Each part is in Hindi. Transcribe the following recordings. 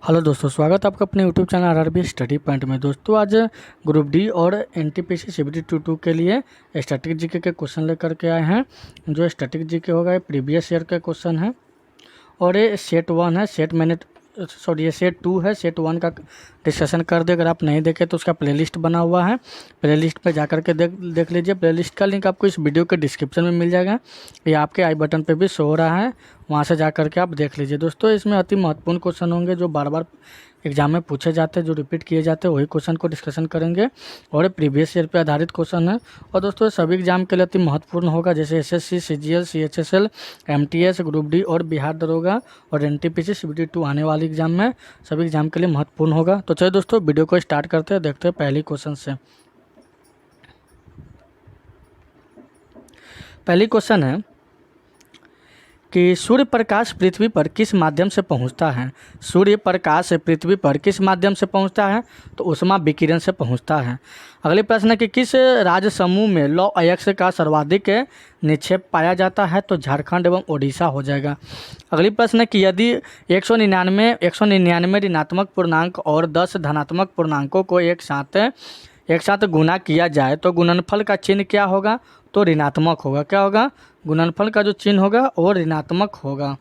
हेलो दोस्तों, स्वागत है आपका अपने YouTube channel RRB study point में। दोस्तों आज ग्रुप डी और एनटीपीसी सीबीटी 22 के लिए स्टैटिक जीके के क्वेश्चन लेकर के आए हैं। जो स्टैटिक जीके होगा ये प्रीवियस ईयर का क्वेश्चन है और ये सेट 1 है। ये सेट 2 है। सेट 1 का डिस्कशन कर दे, अगर आप नहीं देखे तो उसका प्लेलिस्ट बना हुआ है। प्लेलिस्ट पे जाकर के देख लीजिए। प्लेलिस्ट का लिंक आपको इस वीडियो के डिस्क्रिप्शन में मिल जाएगा। ये आपके आई बटन पे भी शो हो रहा है, वहाँ से जाकर के आप देख लीजिए। दोस्तों इसमें अति महत्वपूर्ण क्वेश्चन होंगे जो बार बार एग्जाम में पूछे जाते हैं, जो रिपीट किए जाते हैं, वही क्वेश्चन को डिस्कशन करेंगे और प्रीवियस ईयर पे आधारित क्वेश्चन है। और दोस्तों सभी एग्जाम के लिए अति महत्वपूर्ण होगा, जैसे SSC, CGL, CHSL, MTS, group D और बिहार दरोगा और एनटीपीसी सीबीटी 2 आने वाली एग्जाम में सभी एग्जाम के लिए महत्वपूर्ण होगा। तो चलिए दोस्तों वीडियो को स्टार्ट करते हैं, देखते हैं पहली क्वेश्चन से। पहली क्वेश्चन है कि सूर्य प्रकाश पृथ्वी पर किस माध्यम से पहुंचता है। सूर्य प्रकाश पृथ्वी पर किस माध्यम से पहुंचता है, तो ऊष्मा विकिरण से पहुंचता है। अगले प्रश्न है कि किस राज्य समूह में लौह अयस्क का सर्वाधिक निक्षेप पाया जाता है, तो झारखंड एवं ओडिशा हो जाएगा। अगली प्रश्न है कि यदि 199 ऋणात्मक पूर्णांक और 10 धनात्मक पूर्णांकों को एक साथ गुणा किया जाए तो गुणनफल का चिन्ह क्या होगा, तो ऋणात्मक होगा। क्या होगा? गुणनफल का जो चिन्ह होगा वो ऋणात्मक होगा।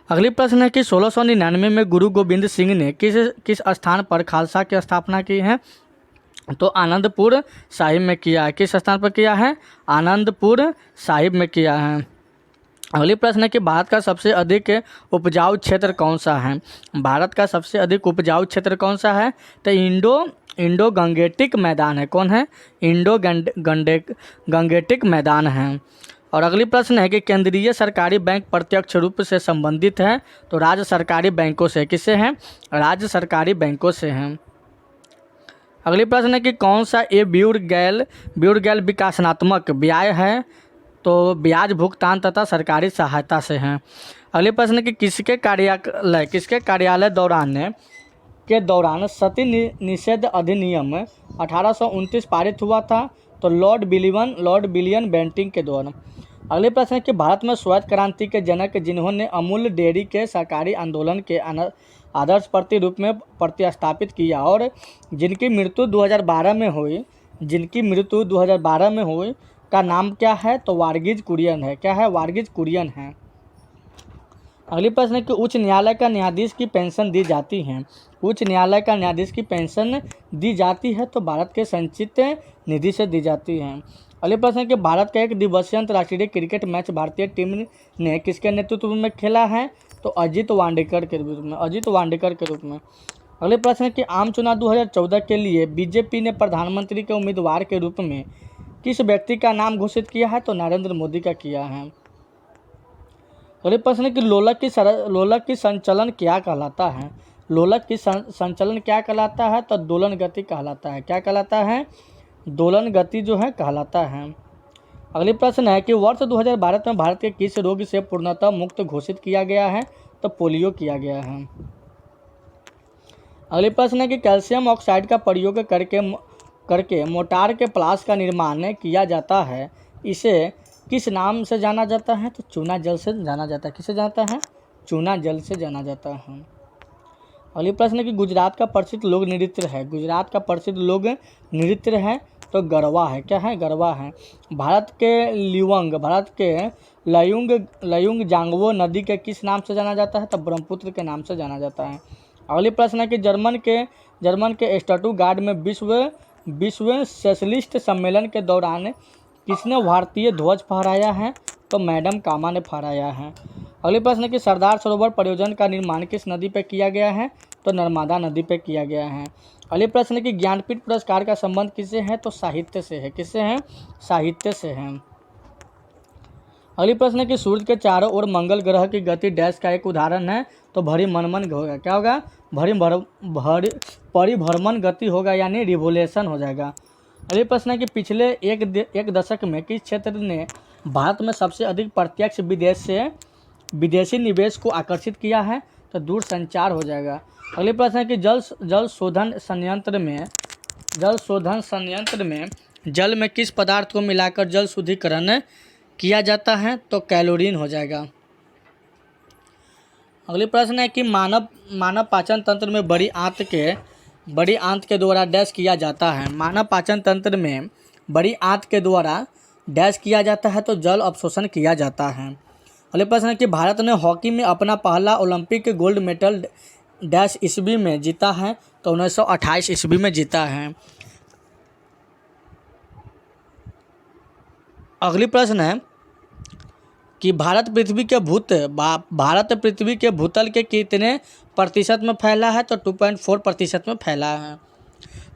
अगली प्रश्न है कि 1699 में गुरु गोविंद सिंह ने किस स्थान पर खालसा की स्थापना की है, तो आनंदपुर साहिब में किया है। किस स्थान पर किया है? आनंदपुर साहिब में किया है। अगली प्रश्न है कि भारत का सबसे अधिक उपजाऊ क्षेत्र कौन सा है। भारत का सबसे अधिक उपजाऊ क्षेत्र कौन सा है, तो इंडो गंगेटिक मैदान है। कौन है? इंडो गंगेटिक मैदान है। और अगली प्रश्न है कि केंद्रीय सरकारी बैंक प्रत्यक्ष रूप से संबंधित है, तो राज्य सरकारी बैंकों से। किससे हैं? राज्य सरकारी बैंकों से हैं। अगली प्रश्न है कि कौन सा ये ब्यूरगैल विकासात्मक व्यय है, तो ब्याज भुगतान तथा सरकारी सहायता से हैं। अगले प्रश्न है कि किसके कार्यालय के दौरान सती निषेध अधिनियम 1829 पारित हुआ था, तो लॉर्ड विलियम बेंटिंक के द्वारा। अगले प्रश्न है कि भारत में श्वेत क्रांति के जनक जिन्होंने अमूल डेयरी के सहकारी आंदोलन के आदर्श प्रतिरूप में प्रतिस्थापित किया और जिनकी मृत्यु 2012 में हुई का नाम क्या है, तो वारगिज कुरियन है। क्या है? वारगिज कुरियन है। अगली प्रश्न है कि उच्च न्यायालय का न्यायाधीश की पेंशन दी जाती है। उच्च न्यायालय का न्यायाधीश की पेंशन दी जाती है, तो भारत के संचित निधि से दी जाती है। अगले प्रश्न है कि भारत का एक दिवसीय अंतर्राष्ट्रीय क्रिकेट मैच भारतीय टीम ने किसके नेतृत्व में खेला है, तो अजीत वाडेकर के रूप में। अगले प्रश्न है कि आम चुनाव 2014 के लिए बीजेपी ने प्रधानमंत्री के उम्मीदवार के रूप में किस व्यक्ति का नाम घोषित किया है, तो नरेंद्र मोदी का किया है। अगले प्रश्न है कि लोलक की संचलन क्या कहलाता है। लोलक की संचलन क्या कहलाता है, तो दोलन गति कहलाता है। क्या कहलाता है? दोलन गति जो है कहलाता है। अगली प्रश्न है कि वर्ष 2012 में भारत के किस रोग से पूर्णतः मुक्त घोषित किया गया है, तो पोलियो किया गया है। अगले प्रश्न है कि कैल्शियम ऑक्साइड का प्रयोग करके मोटार के प्लास का निर्माण किया जाता है, इसे किस नाम से जाना जाता है, तो चूना जल से जाना जाता है। किससे जाता है? चूना जल से जाना जाता है। अगली प्रश्न है कि गुजरात का प्रसिद्ध लोक नृत्य है। गुजरात का प्रसिद्ध लोक नृत्य है, तो गरबा है। क्या है? गरबा है। भारत के लयुंग जांगवो नदी के किस नाम से जाना जाता है, तो ब्रह्मपुत्र के नाम से जाना जाता है। अगली प्रश्न है कि जर्मन के स्टटगार्ड में विश्व सोशलिस्ट सम्मेलन के दौरान किसने भारतीय ध्वज फहराया है, तो मैडम कामा ने फहराया है। अगले प्रश्न है कि सरदार सरोवर परियोजना का निर्माण किस नदी पर किया गया है, तो नर्मदा नदी पर किया गया है। अगले प्रश्न है कि ज्ञानपीठ पुरस्कार का संबंध किससे है, तो साहित्य से है। किससे है? साहित्य से है। अगली प्रश्न है कि सूर्य के चारों ओर मंगल ग्रह की गति डैश का एक उदाहरण है, तो भरिभ्रमण होगा। क्या होगा? परिभ्रमण गति होगा, यानी रिवोल्यूशन हो जाएगा। अगले प्रश्न है कि पिछले एक दशक में किस क्षेत्र ने भारत में सबसे अधिक प्रत्यक्ष विदेशी निवेश को आकर्षित किया है, तो दूरसंचार हो जाएगा। अगले प्रश्न है कि जल शोधन संयंत्र में जल में किस पदार्थ को मिलाकर जल शुद्धिकरण किया जाता है, तो क्लोरीन हो जाएगा। अगली प्रश्न है कि मानव मानव पाचन तंत्र में बड़ी आंत के द्वारा डैश किया जाता है। मानव पाचन तंत्र में बड़ी आंत के द्वारा डैश किया जाता है तो जल अवशोषण किया जाता है। अगले प्रश्न है कि भारत ने हॉकी में अपना पहला ओलंपिक गोल्ड मेडल डैश ईस्वी में जीता है तो 1928 ईस्वी में जीता है। अगली प्रश्न है कि भारत पृथ्वी के भूतल के कितने प्रतिशत में फैला है तो 2.4% में फैला है।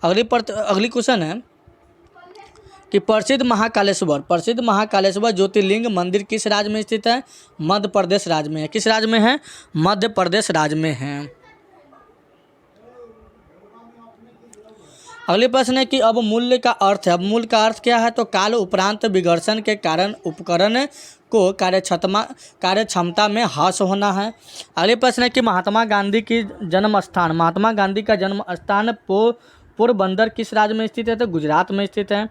अगली क्वेश्चन है कि प्रसिद्ध महाकालेश्वर ज्योतिर्लिंग मंदिर किस राज्य में स्थित है? मध्य प्रदेश राज्य में है। किस राज्य में है? मध्य प्रदेश राज्य में है। अगले प्रश्न है कि अब मूल का अर्थ क्या है? तो काल उपरांत विघर्षण के कारण उपकरण को कार्यक्षमता में ह्रास होना है। अगले प्रश्न है कि महात्मा गांधी का जन्म स्थान पोरबंदर किस राज्य में स्थित है? तो गुजरात में स्थित है।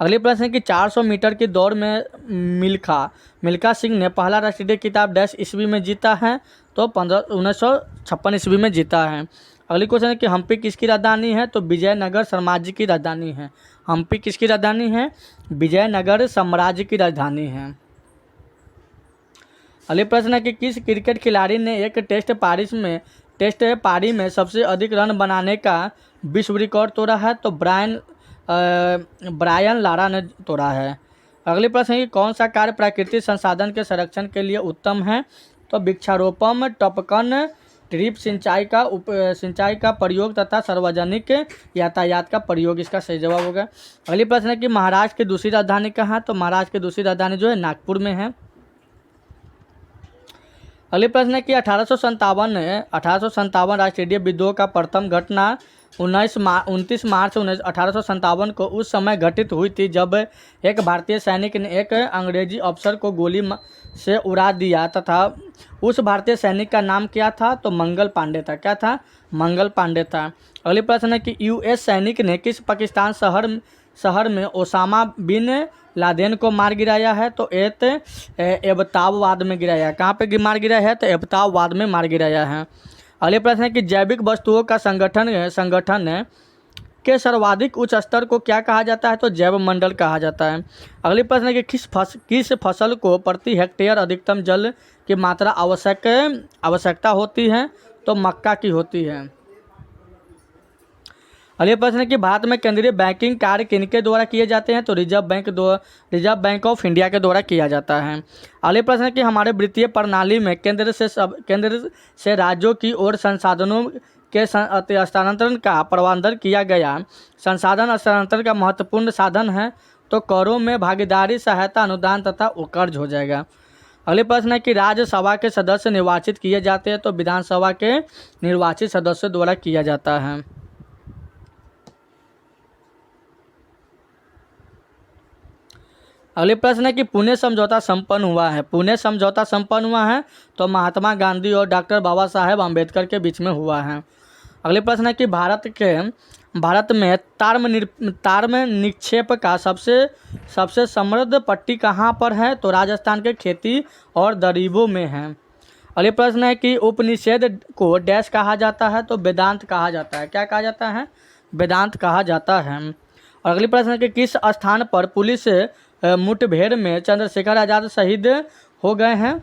अगले प्रश्न है कि 400 मीटर की दौड़ में मिल्खा सिंह ने पहला राष्ट्रीय खिताब डैश ईस्वी में जीता है तो 1956 ईस्वी में जीता है। अगली क्वेश्चन है कि हम्पी किसकी राजधानी है? तो विजयनगर साम्राज्य की राजधानी है। हम्पी किसकी राजधानी है? विजयनगर साम्राज्य की राजधानी है। अगले प्रश्न है कि किस क्रिकेट खिलाड़ी ने एक टेस्ट पारी में सबसे अधिक रन बनाने का विश्व रिकॉर्ड तोड़ा है? तो ब्रायन लारा ने तोड़ा है। अगले प्रश्न है कि कौन सा कार्य प्राकृतिक संसाधन के संरक्षण के लिए उत्तम है? तो वृक्षारोपण, टपकन, ड्रिप सिंचाई का प्रयोग तथा सार्वजनिक यातायात का प्रयोग इसका सही जवाब होगा। अगली प्रश्न है कि महाराष्ट्र की दूसरी राजधानी कहाँ है? तो महाराष्ट्र की दूसरी राजधानी जो है नागपुर में है। अगली प्रश्न है कि 1857 राष्ट्रीय विद्रोह का प्रथम घटना 29 मार्च 1857 को उस समय घटित हुई थी जब एक भारतीय सैनिक ने एक अंग्रेजी अफसर को गोली से उड़ा दिया तथा उस भारतीय सैनिक का नाम क्या था? तो मंगल पांडे था। क्या था? मंगल पांडे था। अगली प्रश्न है कि यूएस सैनिक ने किस पाकिस्तान शहर में ओसामा बिन लादेन को मार गिराया है? तो एबटाबाद में गिराया। कहाँ पे मार गिराया है? तो एबटाबाद में मार गिराया है। अगले प्रश्न है कि जैविक वस्तुओं का संगठन के सर्वाधिक उच्च स्तर को क्या कहा जाता है? तो जैव मंडल कहा जाता है। अगले प्रश्न है कि किस फसल को प्रति हेक्टेयर अधिकतम जल की मात्रा आवश्यकता होती है? तो मक्का की होती है। अगले प्रश्न है कि भारत में केंद्रीय बैंकिंग कार्य किनके द्वारा किए जाते हैं? तो रिजर्व बैंक ऑफ इंडिया के द्वारा किया जाता है। अगले प्रश्न है कि हमारे वित्तीय प्रणाली में केंद्र से राज्यों की ओर संसाधनों के हस्तांतरण का प्रबंधन किया गया। संसाधन हस्तांतरण का महत्वपूर्ण साधन है तो करों में भागीदारी, सहायता, अनुदान तथा कर्ज हो जाएगा। अगले प्रश्न है कि राज्यसभा के सदस्य निर्वाचित किए जाते हैं तो विधानसभा के निर्वाचित सदस्यों द्वारा किया जाता है। अगले प्रश्न है कि पुणे समझौता संपन्न हुआ है तो महात्मा गांधी और डॉक्टर बाबा साहेब अम्बेडकर के बीच में हुआ है। अगले प्रश्न है कि भारत में ताम्र निक्षेप का सबसे समृद्ध पट्टी कहाँ पर है? तो राजस्थान के खेती और दरीबों में है। अगले प्रश्न है कि उपनिषद को डैश कहा जाता है? तो वेदांत कहा जाता है। क्या कहा जाता है? वेदांत कहा जाता है। और अगले प्रश्न है कि किस स्थान पर पुलिस मुठभेड़ में चंद्रशेखर आज़ाद शहीद हो गए हैं?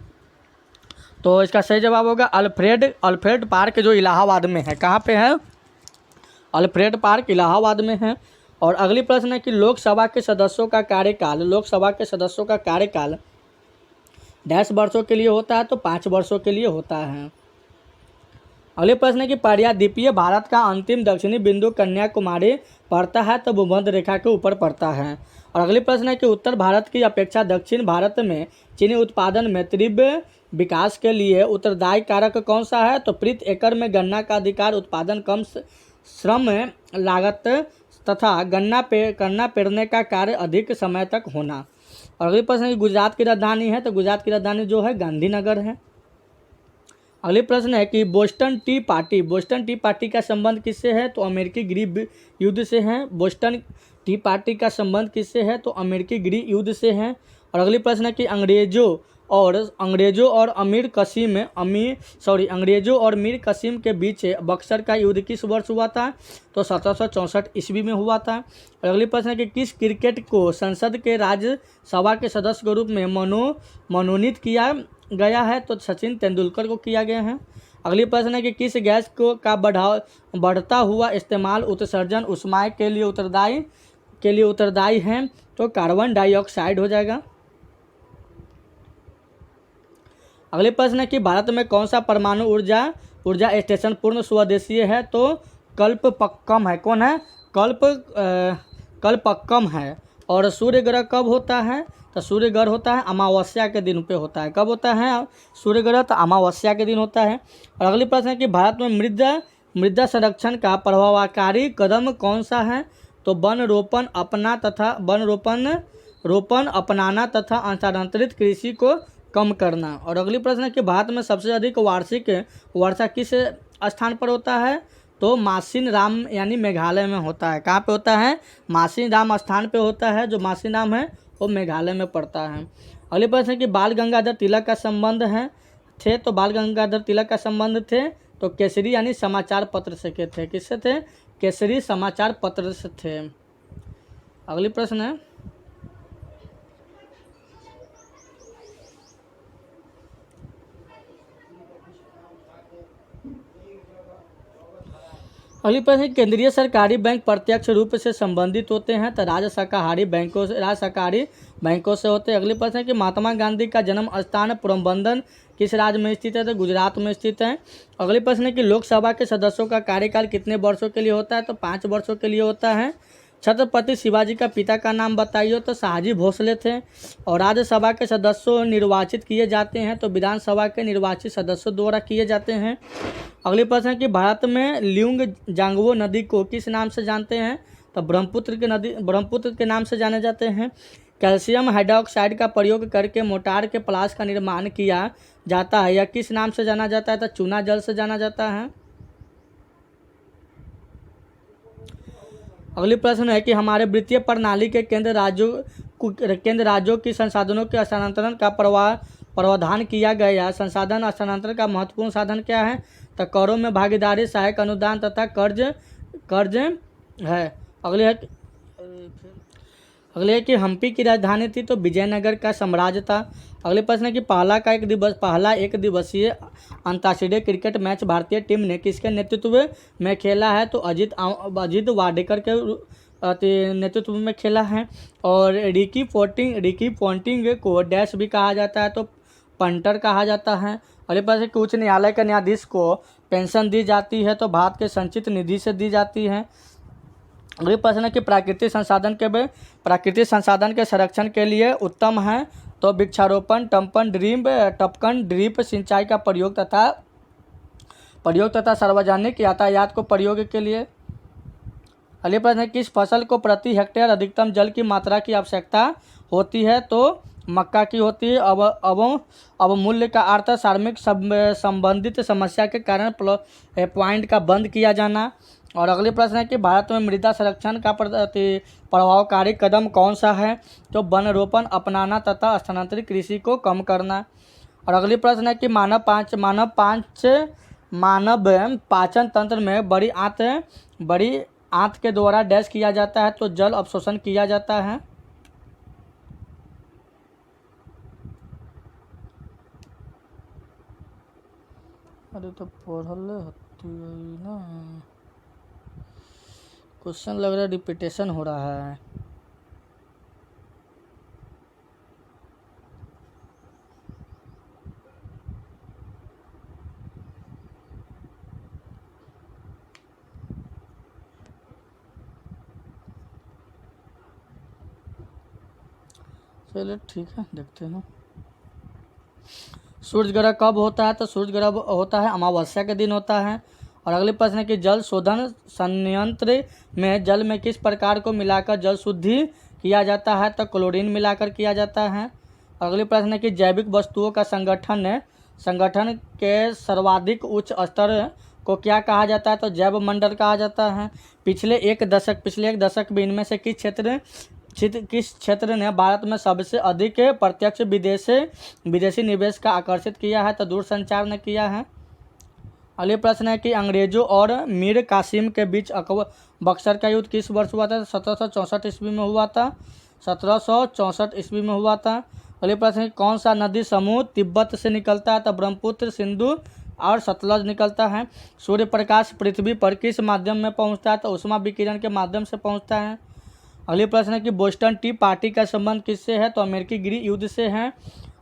तो इसका सही जवाब होगा अल्फ्रेड पार्क जो इलाहाबाद में है। कहाँ पे है? अल्फ्रेड पार्क इलाहाबाद में है। और अगली प्रश्न है कि लोकसभा के सदस्यों का कार्यकाल डैश वर्षों के लिए होता है? तो 5 वर्षों के लिए होता है। अगले प्रश्न है कि प्रायद्वीपीय भारत का अंतिम दक्षिणी बिंदु कन्याकुमारी पड़ता है तो भूमध्य रेखा के ऊपर पड़ता है। और अगले प्रश्न है कि उत्तर भारत की अपेक्षा दक्षिण भारत में चीनी उत्पादन में तीव्र विकास के लिए उत्तरदायी कारक कौन सा है? तो प्रति एकड़ में गन्ना का अधिकार, उत्पादन, कम श्रम लागत तथा गन्ना पेरने का कार्य अधिक समय तक होना। और अगले प्रश्न है कि गुजरात की राजधानी है? तो गुजरात की राजधानी जो है गांधीनगर है। अगले प्रश्न है कि बोस्टन टी पार्टी का संबंध किससे है? तो अमेरिकी गृह युद्ध से है। बोस्टन टी पार्टी का संबंध किससे है? तो अमेरिकी गृह युद्ध से है। और अगली प्रश्न है कि अंग्रेज़ों और मीर कासिम के बीच बक्सर का युद्ध किस वर्ष हुआ था? तो 1764 ईस्वी में हुआ था। और अगली प्रश्न है कि किस क्रिकेट को संसद के राज्यसभा के सदस्य के रूप में मनोनीत किया गया है? तो सचिन तेंदुलकर को किया गया है। अगली प्रश्न है कि किस गैस का बढ़ता हुआ इस्तेमाल उत्सर्जन उष्माएं के लिए उत्तरदायी है? तो कार्बन डाइऑक्साइड हो जाएगा। अगले प्रश्न है कि भारत में कौन सा परमाणु ऊर्जा स्टेशन पूर्ण स्वदेशीय है? तो कल्पक्कम है। कौन है? कल्पक्कम है। और सूर्य ग्रह कब होता है? तो सूर्य ग्रह होता है अमावस्या के दिन पे होता है। कब होता है सूर्य ग्रह? तो अमावस्या के दिन होता है। और अगली प्रश्न है कि भारत में मृदा संरक्षण का प्रभावकारी कदम कौन सा है? तो वन रोपण अपनाना तथा स्थानांतरित कृषि को कम करना। और अगली प्रश्न है कि भारत में सबसे अधिक वार्षिक वर्षा किस स्थान पर होता है? तो मासिन राम यानी मेघालय में होता है। कहाँ पे होता है? मासिन राम स्थान पे होता है। जो मासिन राम है वो मेघालय में पड़ता है। अगली प्रश्न है कि बाल गंगाधर तिलक का संबंध थे? तो बाल गंगाधर तिलक का संबंध थे तो केसरी यानी समाचार पत्र से के थे। किससे थे? केसरी समाचार पत्र से थे। अगली प्रश्न है केंद्रीय सरकारी बैंक प्रत्यक्ष रूप से संबंधित होते हैं तो राज्य शाकाहारी बैंकों से होते हैं। अगली प्रश्न है कि महात्मा गांधी का जन्म स्थान पोरबंदर किस राज्य में स्थित है? तो गुजरात में स्थित है। अगली प्रश्न है कि लोकसभा के सदस्यों का कार्यकाल कितने वर्षों के लिए होता है? तो 5 वर्षों के लिए होता है। छत्रपति शिवाजी का पिता का नाम बताइए। तो शाहजी भोसले थे। और राज्यसभा के सदस्यों निर्वाचित किए जाते हैं तो विधानसभा के निर्वाचित सदस्यों द्वारा किए जाते हैं। अगली प्रश्न है कि भारत में ल्यूंग जांगवो नदी को किस नाम से जानते हैं? तो ब्रह्मपुत्र के नाम से जाने जाते हैं। कैल्शियम हाइड्रोक्साइड का प्रयोग करके मोटार के प्लास का निर्माण किया जाता है, यह किस नाम से जाना जाता है? तो चूना जल से जाना जाता है। अगली प्रश्न है कि हमारे वित्तीय प्रणाली के केंद्र राज्यों की संसाधनों के हस्तांतरण का प्रावधान किया गया। संसाधन हस्तांतरण का महत्वपूर्ण साधन क्या है? तो करों में भागीदारी, सहायक अनुदान तथा कर्ज है। अगले है कि हम्पी की राजधानी थी तो विजयनगर का साम्राज्य था। अगले प्रश्न है कि पहला एक दिवसीय अंतर्राष्ट्रीय क्रिकेट मैच भारतीय टीम ने किसके नेतृत्व में खेला है? तो अजीत वाडेकर के नेतृत्व में खेला है। और रिकी पोंटिंग को डैश भी कहा जाता है तो पंटर कहा जाता है। अगले प्रश्न कि उच्च न्यायालय के न्यायाधीश को पेंशन दी जाती है तो भारत के संचित निधि से दी जाती है। अगले प्रश्न है कि प्राकृतिक संसाधन के संरक्षण के लिए उत्तम है तो वृक्षारोपण, टपकन ड्रिप सिंचाई का प्रयोग तथा सार्वजनिक यातायात को प्रयोग के लिए। अगले प्रश्न है किस फसल को प्रति हेक्टेयर अधिकतम जल की मात्रा की आवश्यकता होती है? तो मक्का की होती है। अवमूल्य का अर्थ श्रमिक संबंधित समस्या के कारण पॉइंट का बंद किया जाना। और अगले प्रश्न है कि भारत में मृदा संरक्षण का प्रभावकारी कदम कौन सा है? तो वन रोपण अपनाना तथा स्थानांतरित कृषि को कम करना। और अगली प्रश्न है कि मानव पाचन तंत्र में बड़ी आंत के द्वारा डैश किया जाता है तो जल अवशोषण किया जाता है। अरे तो पढ़ल होती है ना, क्वेश्चन लग रहा है रिपीटेशन हो रहा है। चलिए ठीक है, देखते हैं। सूर्य ग्रह कब होता है? तो सूर्य ग्रह होता है अमावस्या के दिन होता है। और अगले प्रश्न है कि जल शोधन संयंत्र में जल में किस प्रकार को मिलाकर जल शुद्धि किया जाता है? तो क्लोरीन मिलाकर किया जाता है। अगले प्रश्न है कि जैविक वस्तुओं का संगठन के सर्वाधिक उच्च स्तर को क्या कहा जाता है? तो जैव मंडल कहा जाता है। पिछले एक दशक में इनमें से किस क्षेत्र किस क्षेत्र ने भारत में सबसे अधिक प्रत्यक्ष विदेशी निवेश का आकर्षित किया है? तो दूरसंचार ने किया है। अगले प्रश्न है कि अंग्रेजों और मीर कासिम के बीच बक्सर का युद्ध किस वर्ष हुआ था? 1764 ईस्वी में हुआ था। 1764 ईस्वी में हुआ था। अगले प्रश्न है कौन सा नदी समूह तिब्बत से निकलता है? तो ब्रह्मपुत्र, सिंधु और सतलज निकलता है। सूर्य प्रकाश पृथ्वी पर किस माध्यम में पहुंचता है? तो ऊष्मा विकिरण के माध्यम से पहुंचता है। अगले प्रश्न है कि बोस्टन टी पार्टी का संबंध किससे है? तो अमेरिकी गृह युद्ध से है।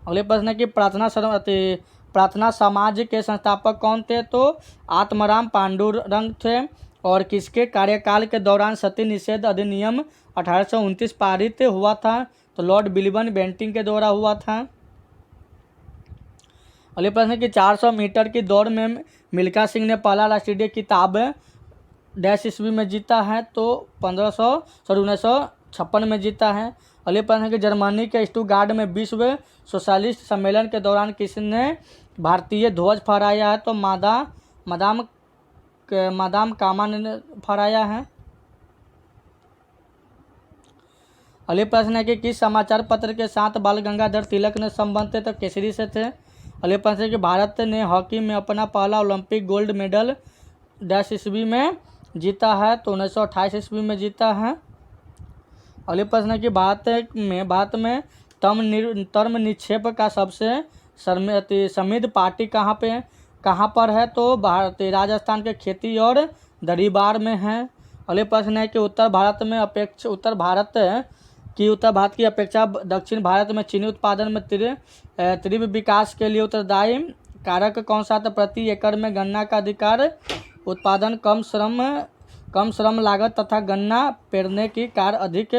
अगले प्रश्न है कि प्रार्थना समाज के संस्थापक कौन थे? तो आत्माराम पांडुरंग थे। और किसके कार्यकाल के दौरान सती निषेध अधिनियम 1829 पारित हुआ था? तो लॉर्ड विलियम बेंटिंग के द्वारा हुआ था। अगले प्रश्न है कि 400 मीटर की दौड़ में मिल्खा सिंह ने पहला राष्ट्रीय खिताब डैश ईस्वी में जीता है? तो 1956 में जीता है। अगले प्रश्न है कि जर्मनी के स्टुटगार्ट में विश्व सोशलिस्ट सम्मेलन के दौरान किसने भारतीय ध्वज फहराया है? तो मादाम कामा ने फहराया है। अगले प्रश्न है कि किस समाचार पत्र के साथ बाल गंगाधर तिलक ने संबंध थे? तो केसरी से थे। अगले प्रश्न है कि भारत ने हॉकी में अपना पहला ओलंपिक गोल्ड मेडल डैश ईस्वी में जीता है? तो 1928 ईस्वी में जीता है। अगले प्रश्न है कि भारत में टर्म निक्षेप का सबसे समृद्ध पार्टी कहाँ पर है? तो राजस्थान के खेती और दरिबार में है। अगले प्रश्न है कि उत्तर भारत की अपेक्षा दक्षिण भारत में चीनी उत्पादन में तीव्र विकास के लिए उत्तरदायी कारक कौन सा था? प्रति एकड़ में गन्ना का अधिकार उत्पादन, कम श्रम लागत तथा गन्ना पेरने की कार्य अधिक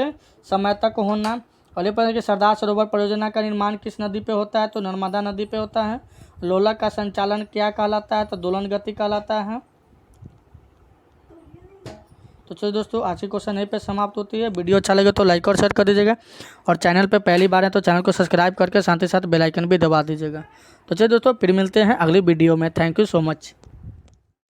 समय तक होना। अगले प्रश्न कि सरदार सरोवर परियोजना का निर्माण किस नदी पे होता है? तो नर्मदा नदी पे होता है। लोलक का संचालन क्या कहलाता है? तो दोलन गति कहलाता है। तो चलिए दोस्तों, आज की क्वेश्चन यहीं पे समाप्त होती है। वीडियो अच्छा लगे तो लाइक और शेयर कर दीजिएगा, और चैनल पे पहली बार है तो चैनल को सब्सक्राइब करके साथ ही साथ बेल आइकन भी दबा दीजिएगा। तो चलिए दोस्तों, फिर मिलते हैं अगली वीडियो में। Thank you so much.